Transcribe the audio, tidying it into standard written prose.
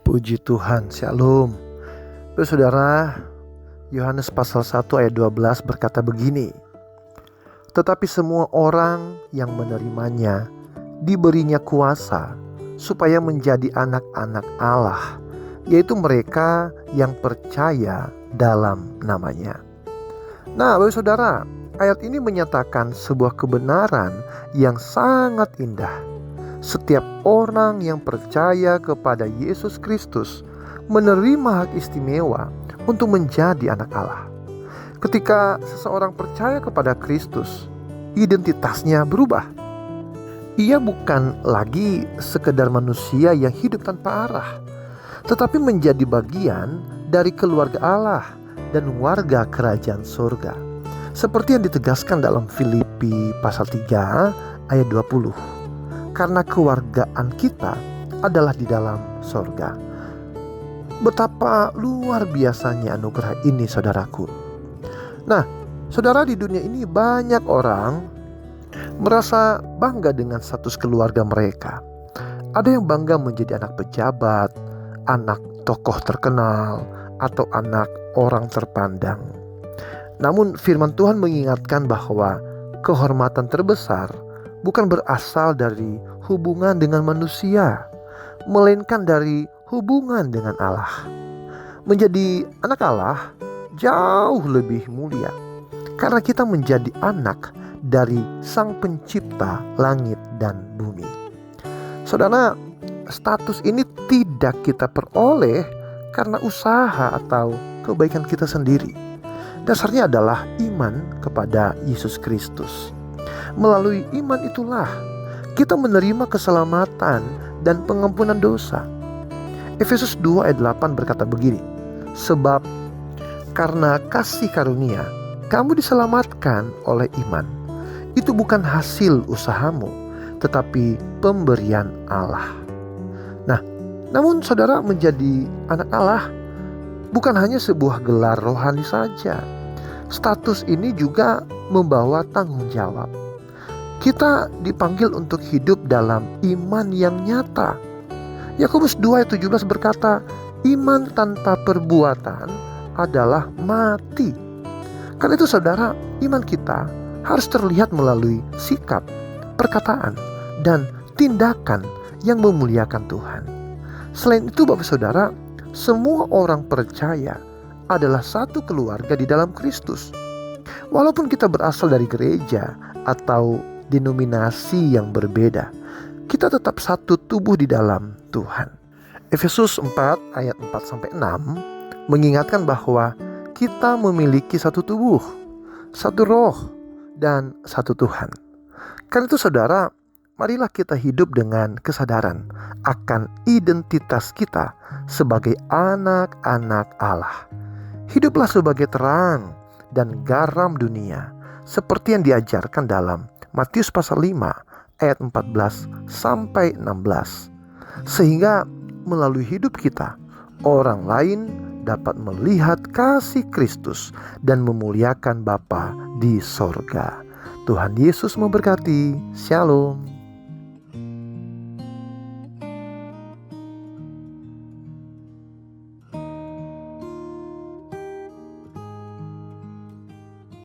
Puji Tuhan, Shalom. Saudara, Yohanes pasal 1 ayat 12 berkata begini, tetapi semua orang yang menerimanya diberinya kuasa supaya menjadi anak-anak Allah, yaitu mereka yang percaya dalam namanya. Nah, Bapak Saudara, ayat ini menyatakan sebuah kebenaran yang sangat indah. Setiap orang yang percaya kepada Yesus Kristus menerima hak istimewa untuk menjadi anak Allah. Ketika seseorang percaya kepada Kristus, identitasnya berubah. Ia bukan lagi sekedar manusia yang hidup tanpa arah, tetapi menjadi bagian dari keluarga Allah dan warga kerajaan surga. Seperti yang ditegaskan dalam Filipi pasal 3 ayat 20. Karena kewargaan kita adalah di dalam surga. Betapa luar biasanya anugerah ini, saudaraku. Nah, saudara, di dunia ini banyak orang merasa bangga dengan status keluarga mereka. Ada yang bangga menjadi anak pejabat, anak tokoh terkenal, atau anak orang terpandang. Namun firman Tuhan mengingatkan bahwa kehormatan terbesar bukan berasal dari hubungan dengan manusia, melainkan dari hubungan dengan Allah. Menjadi anak Allah jauh lebih mulia, karena kita menjadi anak dari Sang Pencipta langit dan bumi. Saudara, status ini tidak kita peroleh karena usaha atau kebaikan kita sendiri. Dasarnya adalah iman kepada Yesus Kristus. Melalui iman itulah kita menerima keselamatan dan pengampunan dosa. Efesus 2 ayat 8 berkata begini, sebab karena kasih karunia kamu diselamatkan oleh iman. Itu bukan hasil usahamu, tetapi pemberian Allah. Nah, namun saudara, menjadi anak Allah bukan hanya sebuah gelar rohani saja. Status ini juga membawa tanggung jawab. Kita dipanggil untuk hidup dalam iman yang nyata. Yakobus 2 ayat 17 berkata, iman tanpa perbuatan adalah mati. Karena itu saudara, iman kita harus terlihat melalui sikap, perkataan, dan tindakan yang memuliakan Tuhan. Selain itu Bapak Saudara, semua orang percaya adalah satu keluarga di dalam Kristus. Walaupun kita berasal dari gereja atau denominasi yang berbeda, kita tetap satu tubuh di dalam Tuhan. Efesus 4 ayat 4-6 mengingatkan bahwa kita memiliki satu tubuh, satu roh, dan satu Tuhan. Karena itu saudara, marilah kita hidup dengan kesadaran akan identitas kita sebagai anak-anak Allah. Hiduplah sebagai terang dan garam dunia, seperti yang diajarkan dalam Matius pasal 5 ayat 14-16. Sehingga melalui hidup kita, orang lain dapat melihat kasih Kristus dan memuliakan Bapa di sorga. Tuhan Yesus memberkati. Shalom.